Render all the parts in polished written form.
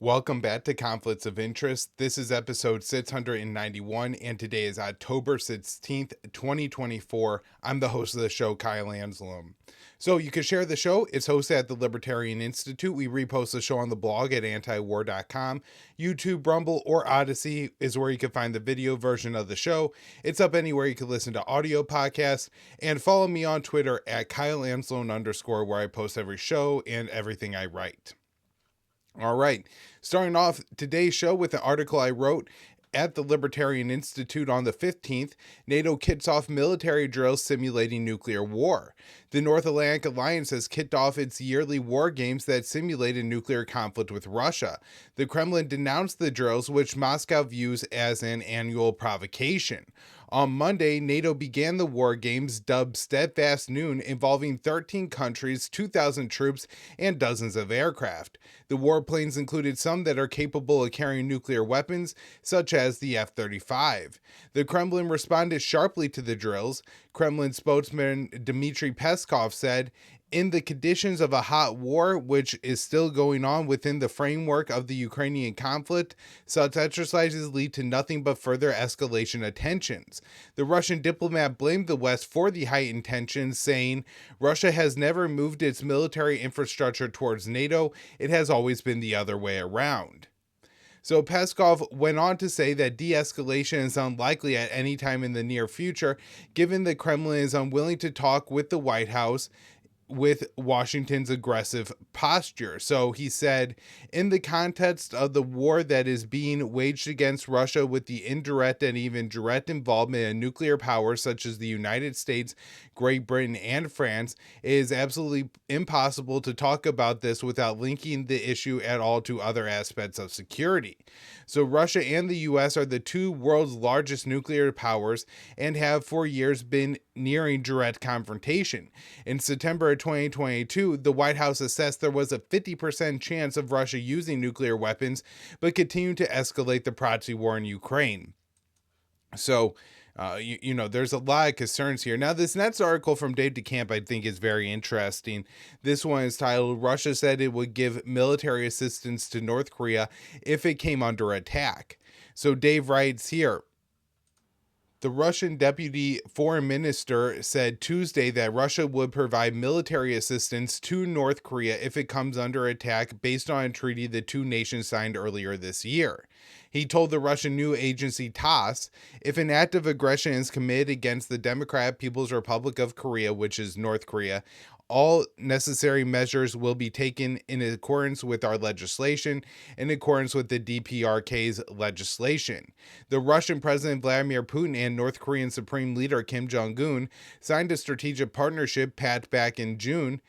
Welcome back to Conflicts of Interest. This is episode 691, and today is October 16th, 2024. I'm the host of the show, Kyle Anzalone. So you can share the show. It's hosted at the Libertarian Institute. We repost the show on the blog at antiwar.com. YouTube, Rumble, or Odysee is where you can find the video version of the show. It's up anywhere you can listen to audio podcasts. And follow me on Twitter at KyleAnzalone_, where I post every show and everything I write. All right, starting off today's show with an article I wrote at the Libertarian Institute on the 15th. NATO kicks off military drills simulating nuclear war. The North Atlantic Alliance has kicked off its yearly war games that simulate a nuclear conflict with Russia. The Kremlin denounced the drills, which Moscow views as an annual provocation. On Monday, NATO began the war games dubbed Steadfast Noon, involving 13 countries, 2,000 troops, and dozens of aircraft. The warplanes included some that are capable of carrying nuclear weapons, such as the F-35. The Kremlin responded sharply to the drills. Kremlin spokesman Dmitry Peskov said, "In the conditions of a hot war, which is still going on within the framework of the Ukrainian conflict, such exercises lead to nothing but further escalation of tensions." The Russian diplomat blamed the West for the heightened tensions, saying, "Russia has never moved its military infrastructure towards NATO. It has always been the other way around." So Peskov went on to say that de-escalation is unlikely at any time in the near future, given the Kremlin is unwilling to talk with the White House with Washington's aggressive posture. So he said, "In the context of the war that is being waged against Russia with the indirect and even direct involvement of nuclear powers such as the United States, Great Britain, and France, it is absolutely impossible to talk about this without linking the issue at all to other aspects of security." So Russia and the US are the two world's largest nuclear powers and have for years been nearing direct confrontation. In September of 2022, the White House assessed there was a 50% chance of Russia using nuclear weapons, but continued to escalate the proxy war in Ukraine. So, there's a lot of concerns here. Now, this next article from Dave DeCamp I think is very interesting. This one is titled, "Russia said it would give military assistance to North Korea if it came under attack." So Dave writes here, "The Russian deputy foreign minister said Tuesday that Russia would provide military assistance to North Korea if it comes under attack based on a treaty the two nations signed earlier this year. He told the Russian news agency TASS, if an act of aggression is committed against the Democratic People's Republic of Korea, which is North Korea, all necessary measures will be taken in accordance with our legislation, in accordance with the DPRK's legislation. The Russian President Vladimir Putin and North Korean Supreme Leader Kim Jong-un signed a strategic partnership pact back in June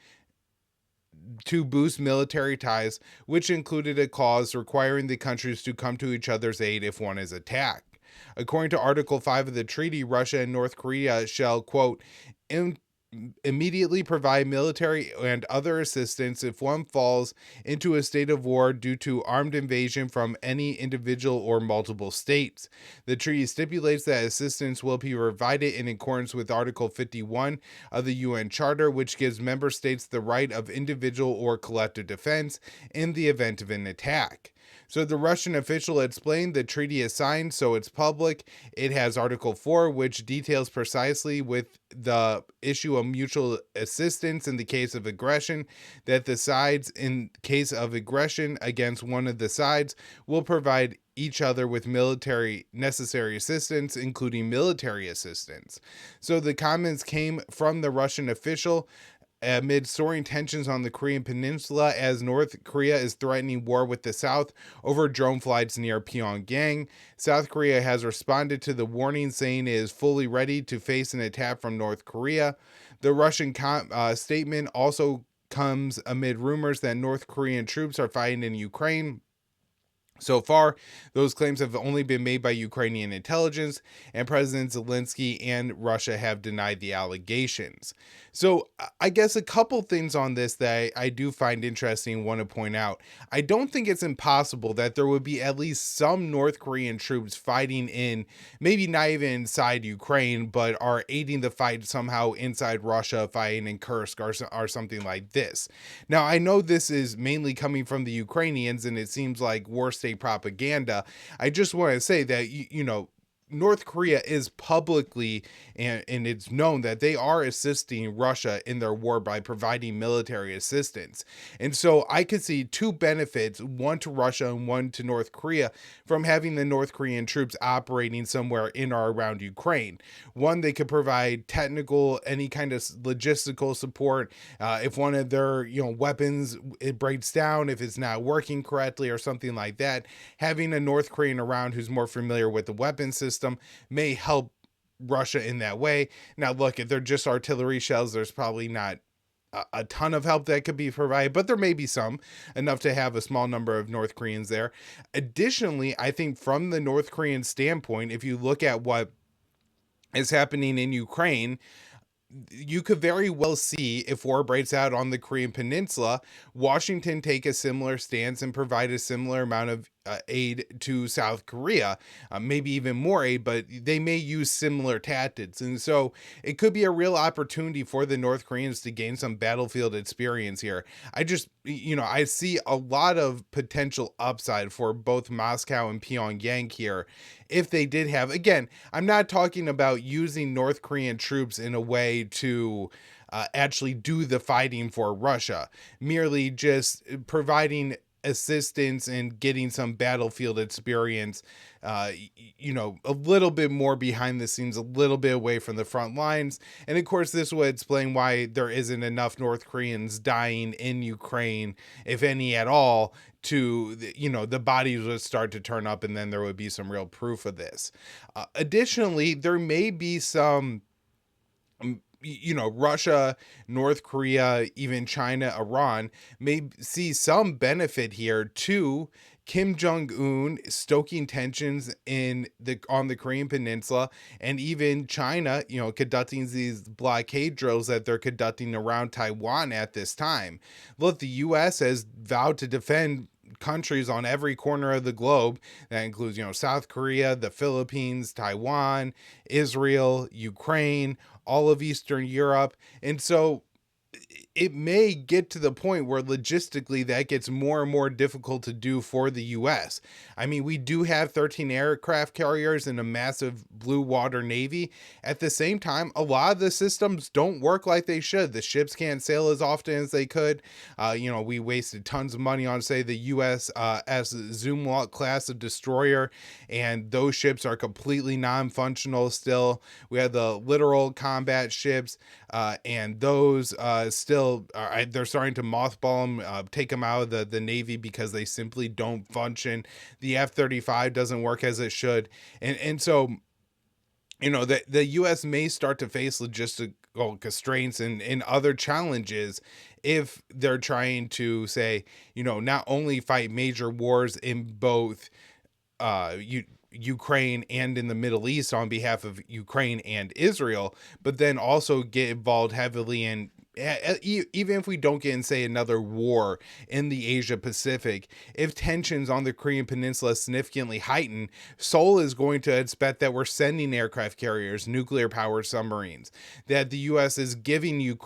to boost military ties, which included a clause requiring the countries to come to each other's aid if one is attacked. According to Article 5 of the treaty, Russia and North Korea shall, quote, immediately provide military and other assistance if one falls into a state of war due to armed invasion from any individual or multiple states. The treaty stipulates that assistance will be provided in accordance with Article 51 of the UN Charter, which gives member states the right of individual or collective defense in the event of an attack. So the Russian official explained the treaty is signed, so it's public. It has Article 4, which details precisely with the issue of mutual assistance in the case of aggression, that the sides, in case of aggression against one of the sides, will provide each other with necessary assistance, including military assistance. So the comments came from the Russian official amid soaring tensions on the Korean Peninsula as North Korea is threatening war with the South over drone flights near Pyongyang. South Korea has responded to the warning, saying it is fully ready to face an attack from North Korea. The Russian statement also comes amid rumors that North Korean troops are fighting in Ukraine. So far, those claims have only been made by Ukrainian intelligence, and President Zelensky and Russia have denied the allegations. So, I guess a couple things on this that I do find interesting and want to point out. I don't think it's impossible that there would be at least some North Korean troops fighting in, maybe not even inside Ukraine, but are aiding the fight somehow inside Russia, fighting in Kursk or something like this. Now, I know this is mainly coming from the Ukrainians, and it seems like war state propaganda. I just want to say that, North Korea is publicly, and it's known that they are assisting Russia in their war by providing military assistance. And so I could see two benefits, one to Russia and one to North Korea, from having the North Korean troops operating somewhere in or around Ukraine. One, they could provide technical, any kind of logistical support. If one of their, weapons, it breaks down, if it's not working correctly or something like that, having a North Korean around who's more familiar with the weapon system may help Russia in that way. Now, look, if they're just artillery shells, there's probably not a ton of help that could be provided, but there may be some, enough to have a small number of North Koreans there. Additionally, I think from the North Korean standpoint, if you look at what is happening in Ukraine, you could very well see, if war breaks out on the Korean Peninsula, Washington take a similar stance and provide a similar amount of aid to South Korea, maybe even more aid, but they may use similar tactics. And so it could be a real opportunity for the North Koreans to gain some battlefield experience here. I see a lot of potential upside for both Moscow and Pyongyang here if they did have, again, I'm not talking about using North Korean troops in a way to actually do the fighting for Russia, merely just providing assistance and getting some battlefield experience, a little bit more behind the scenes, a little bit away from the front lines. And of course, this would explain why there isn't enough North Koreans dying in Ukraine, if any at all, to, the bodies would start to turn up, and then there would be some real proof of this. Additionally, there may be some, Russia, North Korea, even China, Iran may see some benefit here to Kim Jong-un stoking tensions on the Korean Peninsula, and even China, conducting these blockade drills that they're conducting around Taiwan at this time. Look, the U.S. has vowed to defend countries on every corner of the globe. That includes, South Korea, the Philippines, Taiwan, Israel, Ukraine, all of Eastern Europe. And so it may get to the point where logistically that gets more and more difficult to do for the US. I mean, we do have 13 aircraft carriers and a massive blue water navy. At the same time, a lot of the systems don't work like they should. The ships can't sail as often as they could. We wasted tons of money on, say, the US as Zumwalt class of destroyer, and those ships are completely non-functional still. We have the littoral combat ships, and those still they're starting to mothball them, take them out of the Navy because they simply don't function. The F-35 doesn't work as it should, and so the U.S. may start to face logistical constraints and other challenges if they're trying to, say, not only fight major wars in both Ukraine and in the Middle East on behalf of Ukraine and Israel, but then also get involved heavily in, even if we don't get in, say, another war in the Asia Pacific, if tensions on the Korean Peninsula significantly heighten, Seoul is going to expect that we're sending aircraft carriers, nuclear powered submarines, that the U.S. is giving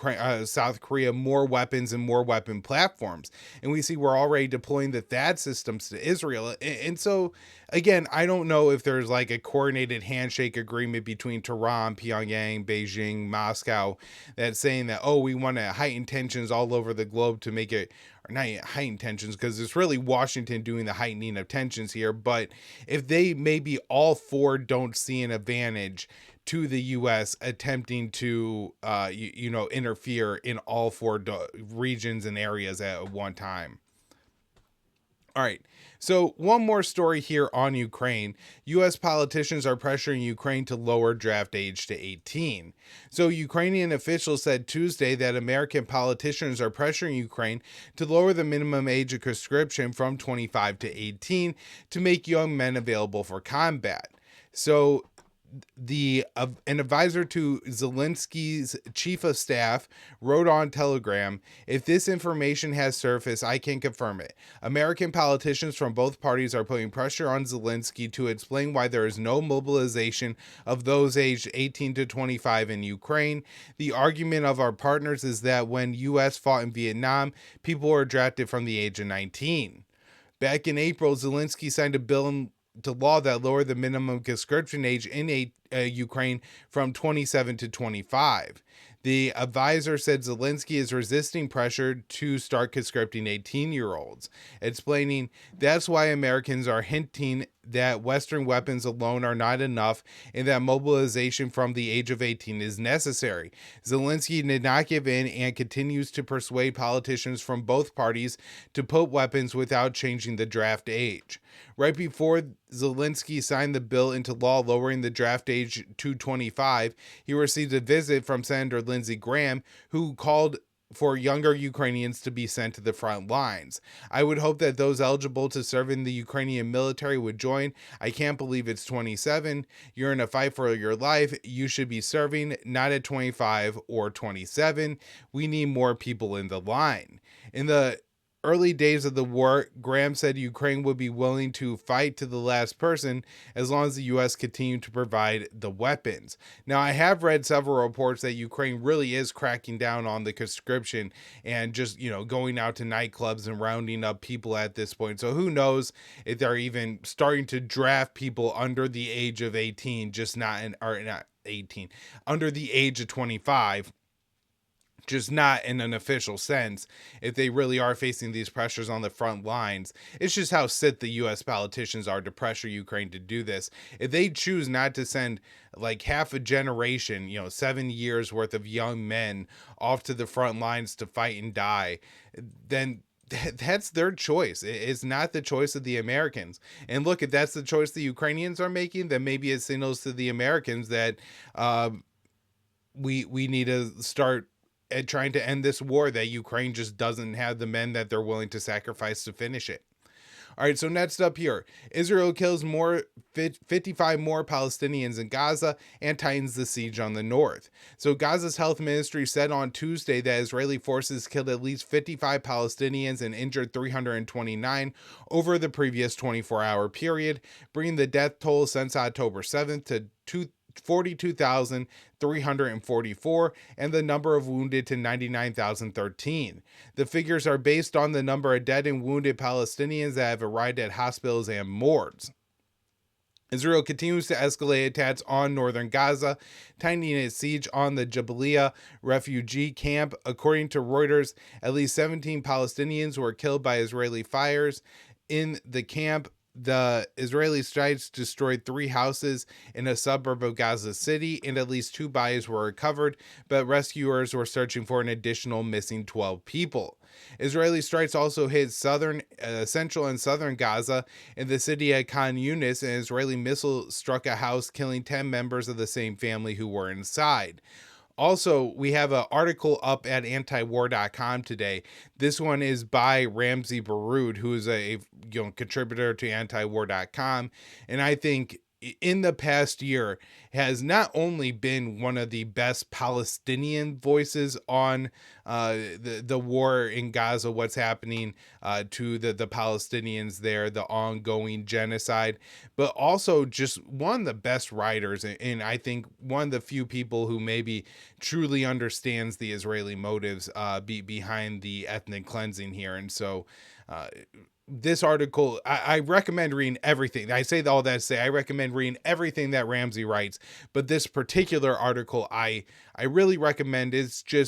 South Korea more weapons and more weapon platforms. And we see we're already deploying the THAAD systems to Israel. And so, again, I don't know if there's like a coordinated handshake agreement between Tehran, Pyongyang, Beijing, Moscow that's saying that, oh, we want to heighten tensions all over the globe to make it, or not heighten tensions, because it's really Washington doing the heightening of tensions here. But if they maybe all four don't see an advantage to the U.S. attempting to, interfere in all four regions and areas at one time. All right. So, one more story here on Ukraine. U.S. politicians are pressuring Ukraine to lower draft age to 18. So, Ukrainian officials said Tuesday that American politicians are pressuring Ukraine to lower the minimum age of conscription from 25 to 18 to make young men available for combat. So, an advisor to Zelensky's chief of staff wrote on Telegram, "If this information has surfaced, I can confirm it. American politicians from both parties are putting pressure on Zelensky to explain why there is no mobilization of those aged 18 to 25 in Ukraine. The argument of our partners is that when US fought in Vietnam, people were drafted from the age of 19." Back in April, Zelensky signed a bill into law that lowered the minimum conscription age in Ukraine from 27 to 25. The advisor said Zelensky is resisting pressure to start conscripting 18-year-olds, explaining that's why Americans are hinting that Western weapons alone are not enough and that mobilization from the age of 18 is necessary. Zelensky did not give in and continues to persuade politicians from both parties to put weapons without changing the draft age. Right before Zelensky signed the bill into law lowering the draft age to 25, he received a visit from Senator Lindsey Graham, who called for younger Ukrainians to be sent to the front lines. "I would hope that those eligible to serve in the Ukrainian military would join. I can't believe it's 27. You're in a fight for your life. You should be serving, not at 25 or 27. We need more people in the line." In the early days of the war, Graham said Ukraine would be willing to fight to the last person as long as the U.S. continued to provide the weapons. Now, I have read several reports that Ukraine really is cracking down on the conscription and just, going out to nightclubs and rounding up people at this point. So who knows if they're even starting to draft people under the age of 18, just not 18, under the age of 25, just not in an official sense, if they really are facing these pressures on the front lines. It's just how sick the U.S. politicians are to pressure Ukraine to do this. If they choose not to send like half a generation, 7 years worth of young men off to the front lines to fight and die, then that's their choice. It's not the choice of the Americans. And look, if that's the choice the Ukrainians are making, then maybe it signals to the Americans that we need to start at trying to end this war, that Ukraine just doesn't have the men that they're willing to sacrifice to finish it. All right, so next up here, Israel kills 55 more Palestinians in Gaza and tightens the siege on the north. So Gaza's health ministry said on Tuesday that Israeli forces killed at least 55 Palestinians and injured 329 over the previous 24-hour period, bringing the death toll since October 7th to 42,344 and the number of wounded to 99,013. The figures are based on the number of dead and wounded Palestinians that have arrived at hospitals and morgues. Israel continues to escalate attacks on northern Gaza, tightening its siege on the Jabalia refugee camp. According to Reuters, at least 17 Palestinians were killed by Israeli fires in the camp. The Israeli strikes destroyed 3 houses in a suburb of Gaza City, and at least 2 bodies were recovered, but rescuers were searching for an additional missing 12 people. Israeli strikes also hit central and southern Gaza. In the city of Khan Yunis, an Israeli missile struck a house, killing 10 members of the same family who were inside. Also, we have an article up at antiwar.com today. This one is by Ramsey Baroud, who is a contributor to antiwar.com. And I think in the past year has not only been one of the best Palestinian voices on the war in Gaza, what's happening to the Palestinians there, the ongoing genocide, but also just one of the best writers, and I think one of the few people who maybe truly understands the Israeli motives behind the ethnic cleansing here. And so this article, I recommend reading everything. I say all that to say I recommend reading everything that Ramsey writes, but this particular article I really recommend. It's a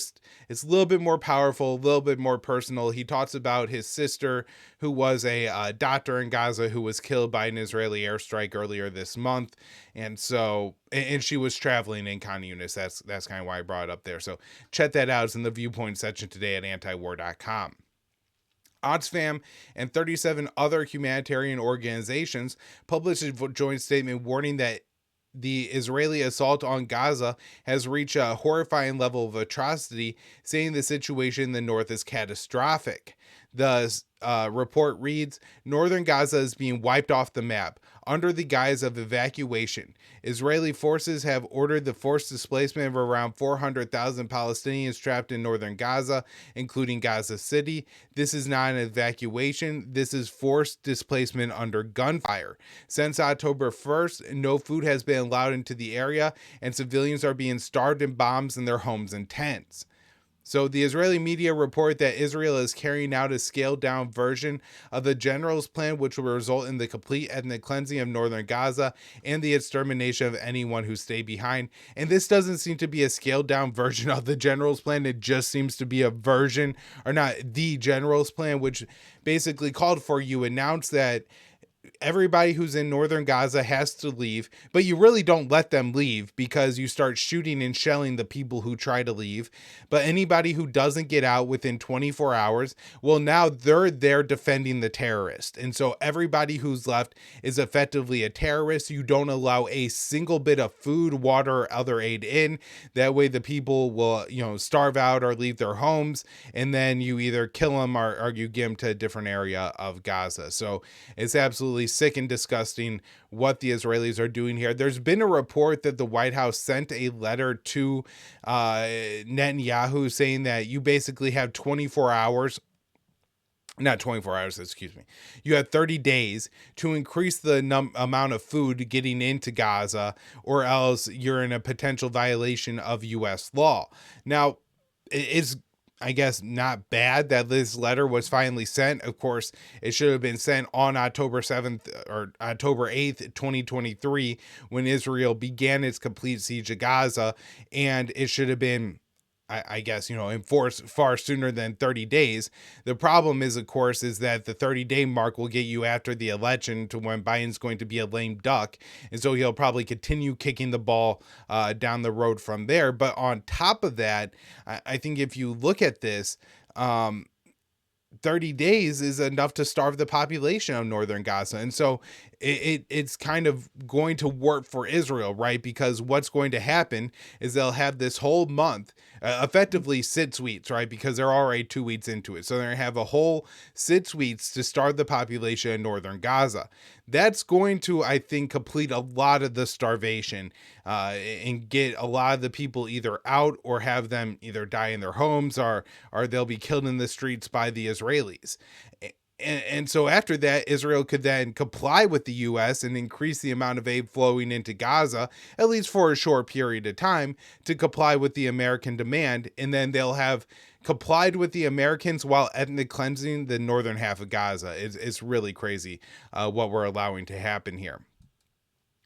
little bit more powerful, a little bit more personal. He talks about his sister, who was a doctor in Gaza, who was killed by an Israeli airstrike earlier this month, and she was traveling in Khan Yunis. That's kind of why I brought it up there. So check that out. It's in the viewpoint section today at antiwar.com. Oxfam and 37 other humanitarian organizations published a joint statement warning that the Israeli assault on Gaza has reached a horrifying level of atrocity, saying the situation in the north is catastrophic. The report reads, Northern Gaza is being wiped off the map under the guise of evacuation. Israeli forces have ordered the forced displacement of around 400,000 Palestinians trapped in northern Gaza, including Gaza City. This is not an evacuation. This is forced displacement under gunfire. Since October 1st, no food has been allowed into the area, and civilians are being starved in bombs in their homes and tents. So the Israeli media report that Israel is carrying out a scaled-down version of the general's plan, which will result in the complete ethnic cleansing of northern Gaza and the extermination of anyone who stay behind. And this doesn't seem to be a scaled-down version of the general's plan. It just seems to be a version, or not the general's plan, which basically called for you announce that everybody who's in northern Gaza has to leave, but you really don't let them leave because you start shooting and shelling the people who try to leave. But anybody who doesn't get out within 24 hours, well, now they're there defending the terrorist. And so everybody who's left is effectively a terrorist. You don't allow a single bit of food, water, or other aid in. That way the people will, starve out or leave their homes, and then you either kill them or you give them to a different area of Gaza. So it's absolutely sick and disgusting what the Israelis are doing here. There's been a report that the White House sent a letter to Netanyahu saying that you basically have 24 hours, not 24 hours, excuse me. You have 30 days to increase the amount of food getting into Gaza, or else you're in a potential violation of U.S. law. Now, it's, I guess, not bad that this letter was finally sent. Of course, it should have been sent on October 7th or October 8th, 2023, when Israel began its complete siege of Gaza. And it should have been, I guess, enforced far sooner than 30 days. The problem is, of course, is that the 30-day mark will get you after the election to when Biden's going to be a lame duck. And so he'll probably continue kicking the ball down the road from there. But on top of that, I think if you look at this, 30 days is enough to starve the population of northern Gaza. And so it's kind of going to work for Israel, right? Because what's going to happen is they'll have this whole month, effectively 6 weeks, right? Because they're already 2 weeks into it. So they're going to have a whole 6 weeks to starve the population in northern Gaza. That's going to, I think, complete a lot of the starvation and get a lot of the people either out or have them either die in their homes or they'll be killed in the streets by the Israelis. And so after that, Israel could then comply with the U.S. and increase the amount of aid flowing into Gaza, at least for a short period of time, to comply with the American demand. And then they'll have complied with the Americans while ethnic cleansing the northern half of Gaza. It's really crazy what we're allowing to happen here.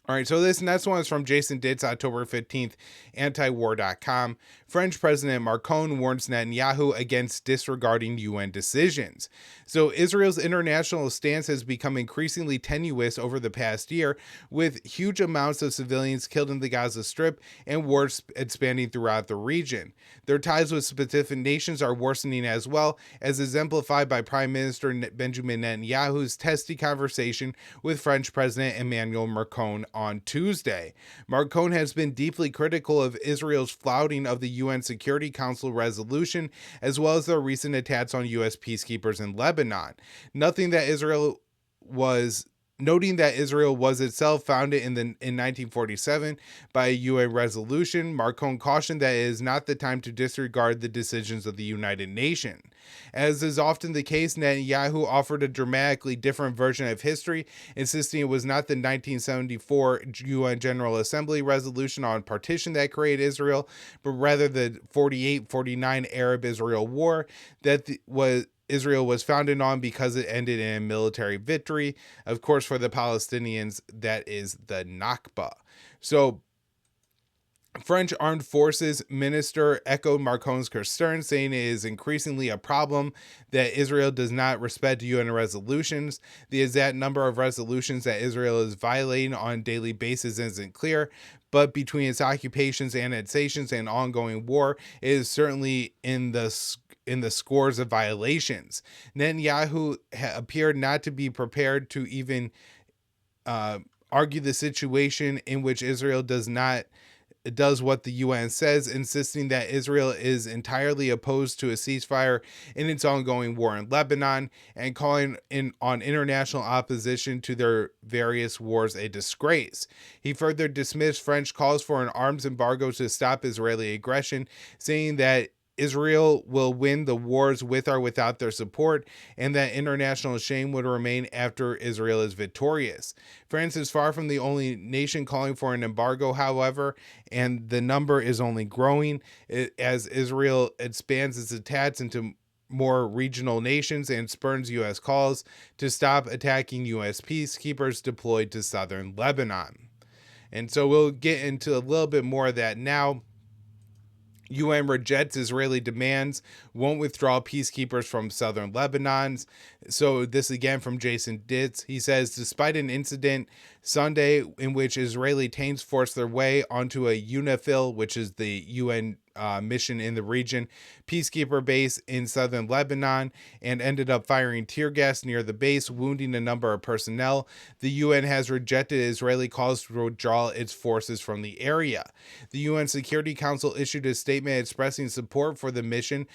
All right, so this next one is from Jason Ditz, October 15th, antiwar.com. French President Macron warns Netanyahu against disregarding UN decisions. So Israel's international stance has become increasingly tenuous over the past year, with huge amounts of civilians killed in the Gaza Strip and wars expanding throughout the region. Their ties with specific nations are worsening as well, as exemplified by Prime Minister Benjamin Netanyahu's testy conversation with French President Emmanuel Macron on Tuesday. Macron has been deeply critical of Israel's flouting of the UN Security Council resolution, as well as their recent attacks on U.S. peacekeepers in Lebanon. Noting that Israel was itself founded in 1947 by a UN resolution, Macron cautioned that it is not the time to disregard the decisions of the United Nations. As is often the case, Netanyahu offered a dramatically different version of history, insisting it was not the 1974 UN General Assembly resolution on partition that created Israel, but rather the 48-49 Arab-Israel War that Israel was founded on, because it ended in a military victory. Of course, for the Palestinians, that is the Nakba. So French Armed Forces minister echoed Macron's concern, saying it is increasingly a problem that Israel does not respect UN resolutions. The exact number of resolutions that Israel is violating on a daily basis isn't clear, but between its occupations, annexations, and ongoing war, it is certainly in the the scores of violations. Netanyahu appeared not to be prepared to even argue the situation in which Israel does what the UN says, insisting that Israel is entirely opposed to a ceasefire in its ongoing war in Lebanon, and calling on international opposition to their various wars a disgrace. He further dismissed French calls for an arms embargo to stop Israeli aggression, saying that Israel will win the wars with or without their support, and that international shame would remain after Israel is victorious. France is far from the only nation calling for an embargo, however, and the number is only growing as Israel expands its attacks into more regional nations and spurns U.S. calls to stop attacking U.S. peacekeepers deployed to southern Lebanon. And so we'll get into a little bit more of that now. UN rejects Israeli demands, won't withdraw peacekeepers from southern Lebanon. So this again from Jason Ditz. He says, despite an incident Sunday in which Israeli tanks forced their way onto a UNIFIL, which is the UN mission in the region, peacekeeper base in southern Lebanon, and ended up firing tear gas near the base, wounding a number of personnel, the UN has rejected Israeli calls to withdraw its forces from the area. The UN Security Council issued a statement expressing support for the mission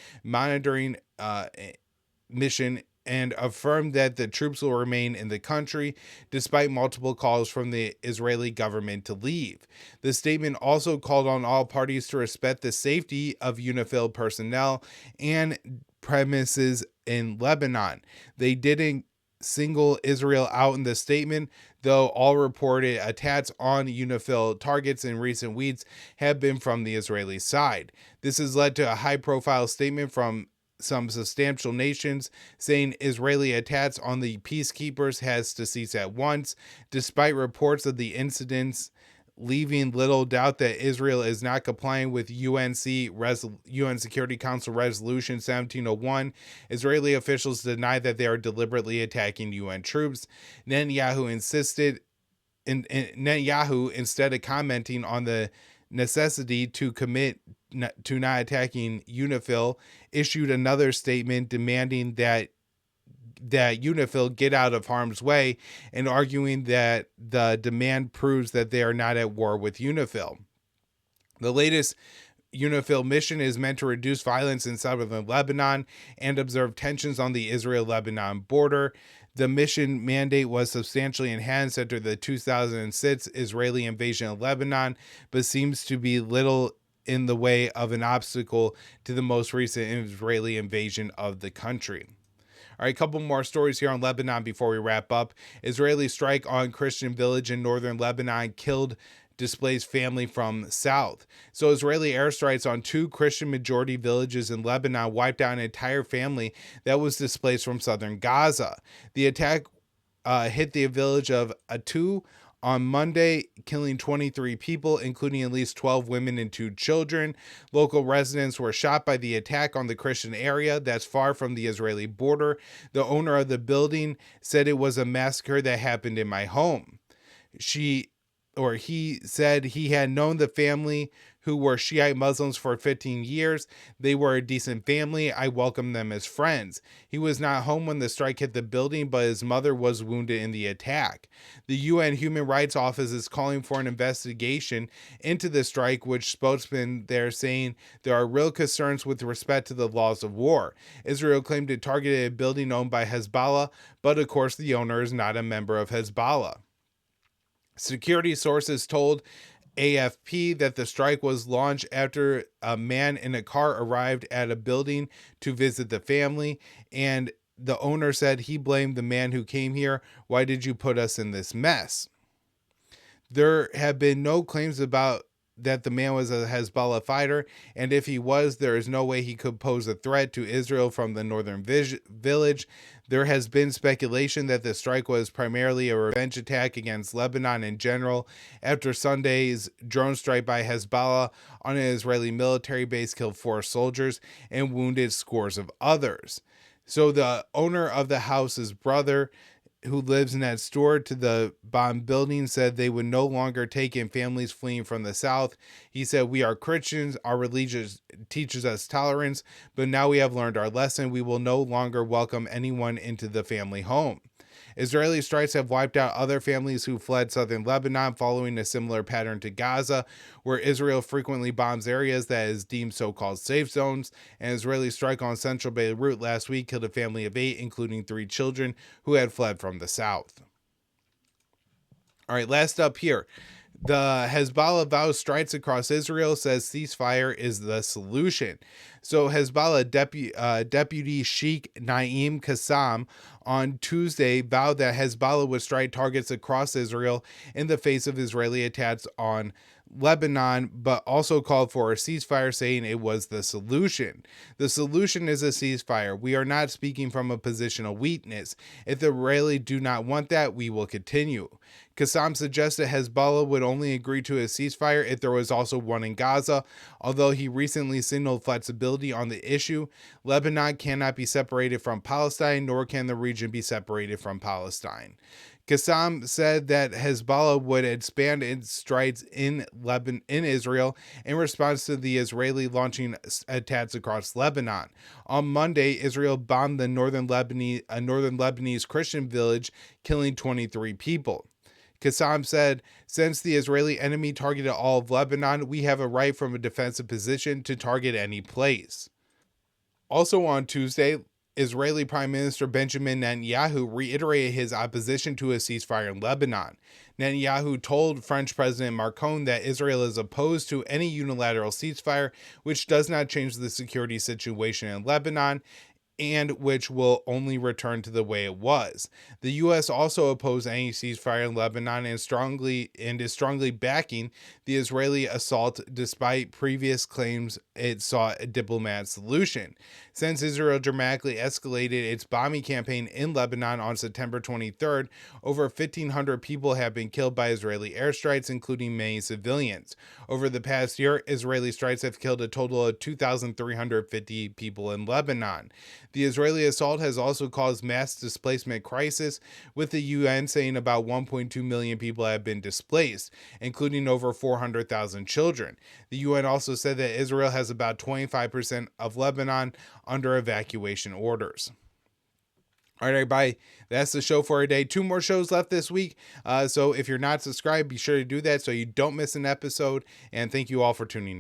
and affirmed that the troops will remain in the country despite multiple calls from the Israeli government to leave. The statement also called on all parties to respect the safety of UNIFIL personnel and premises in Lebanon. They didn't single Israel out in the statement, though all reported attacks on UNIFIL targets in recent weeks have been from the Israeli side. This has led to a high-profile statement from some substantial nations saying Israeli attacks on the peacekeepers has to cease at once, despite reports of the incidents leaving little doubt that Israel is not complying with UN Security Council Resolution 1701. Israeli officials deny that they are deliberately attacking UN troops. Netanyahu, instead of commenting on the necessity to commit to not attacking UNIFIL, issued another statement demanding that UNIFIL get out of harm's way and arguing that the demand proves that they are not at war with UNIFIL. The latest UNIFIL mission is meant to reduce violence in southern Lebanon and observe tensions on the Israel-Lebanon border. The mission mandate was substantially enhanced after the 2006 Israeli invasion of Lebanon, but seems to be little in the way of an obstacle to the most recent Israeli invasion of the country. All right, a couple more stories here on Lebanon before we wrap up. Israeli strike on Christian village in northern Lebanon killed displaced family from south. So Israeli airstrikes on 2 Christian majority villages in Lebanon wiped out an entire family that was displaced from southern Gaza. The attack hit the village of Atu on Monday, killing 23 people, including at least 12 women and 2 children. Local residents were shot by the attack on the Christian area that's far from the Israeli border. The owner of the building said it was a massacre that happened in my home. He said he had known the family, who were Shiite Muslims, for 15 years. They were a decent family. I welcomed them as friends. He was not home when the strike hit the building, but his mother was wounded in the attack. The UN Human Rights Office is calling for an investigation into the strike, which spokesman there saying there are real concerns with respect to the laws of war. Israel claimed it targeted a building owned by Hezbollah, but of course the owner is not a member of Hezbollah. Security sources told AFP that the strike was launched after a man in a car arrived at a building to visit the family, and the owner said he blamed the man who came here. Why did you put us in this mess? There have been no claims about that the man was a Hezbollah fighter, and if he was, there is no way he could pose a threat to Israel from the northern village. There has been speculation that the strike was primarily a revenge attack against Lebanon in general after Sunday's drone strike by Hezbollah on an Israeli military base killed 4 soldiers and wounded scores of others. So the owner of the house's brother who lives next door to the bomb building, said they would no longer take in families fleeing from the south. He said, "We are Christians. Our religion teaches us tolerance, but now we have learned our lesson. We will no longer welcome anyone into the family home." Israeli strikes have wiped out other families who fled southern Lebanon, following a similar pattern to Gaza, where Israel frequently bombs areas that is deemed so-called safe zones. An Israeli strike on central Beirut last week killed a family of 8, including 3 children who had fled from the south. All right, last up here. The Hezbollah vows strikes across Israel, says ceasefire is the solution. So Hezbollah Deputy Sheikh Naim Qassam on Tuesday vowed that Hezbollah would strike targets across Israel in the face of Israeli attacks on Lebanon, but also called for a ceasefire, saying it was the solution. The solution is a ceasefire. We are not speaking from a position of weakness. If the Israelis do not want that, we will continue. Qassam suggested Hezbollah would only agree to a ceasefire if there was also one in Gaza, although he recently signaled flexibility on the issue. Lebanon cannot be separated from Palestine, nor can the region be separated from Palestine. Qassam said that Hezbollah would expand its strikes in Israel in response to the Israeli launching attacks across Lebanon. On Monday, Israel bombed a northern Lebanese Christian village, killing 23 people. Qassam said, "Since the Israeli enemy targeted all of Lebanon, we have a right from a defensive position to target any place." Also on Tuesday, Israeli Prime Minister Benjamin Netanyahu reiterated his opposition to a ceasefire in Lebanon. Netanyahu told French President Macron that Israel is opposed to any unilateral ceasefire, which does not change the security situation in Lebanon, and which will only return to the way it was. The U.S. also opposed any ceasefire in Lebanon and is strongly backing the Israeli assault, despite previous claims it sought a diplomatic solution. Since Israel dramatically escalated its bombing campaign in Lebanon on September 23rd, over 1,500 people have been killed by Israeli airstrikes, including many civilians. Over the past year, Israeli strikes have killed a total of 2,350 people in Lebanon. The Israeli assault has also caused mass displacement crisis, with the UN saying about 1.2 million people have been displaced, including over 400,000 children. The UN also said that Israel has about 25% of Lebanon under evacuation orders. All right, everybody, that's the show for today. 2 more shows left this week. So if you're not subscribed, be sure to do that so you don't miss an episode. And thank you all for tuning in.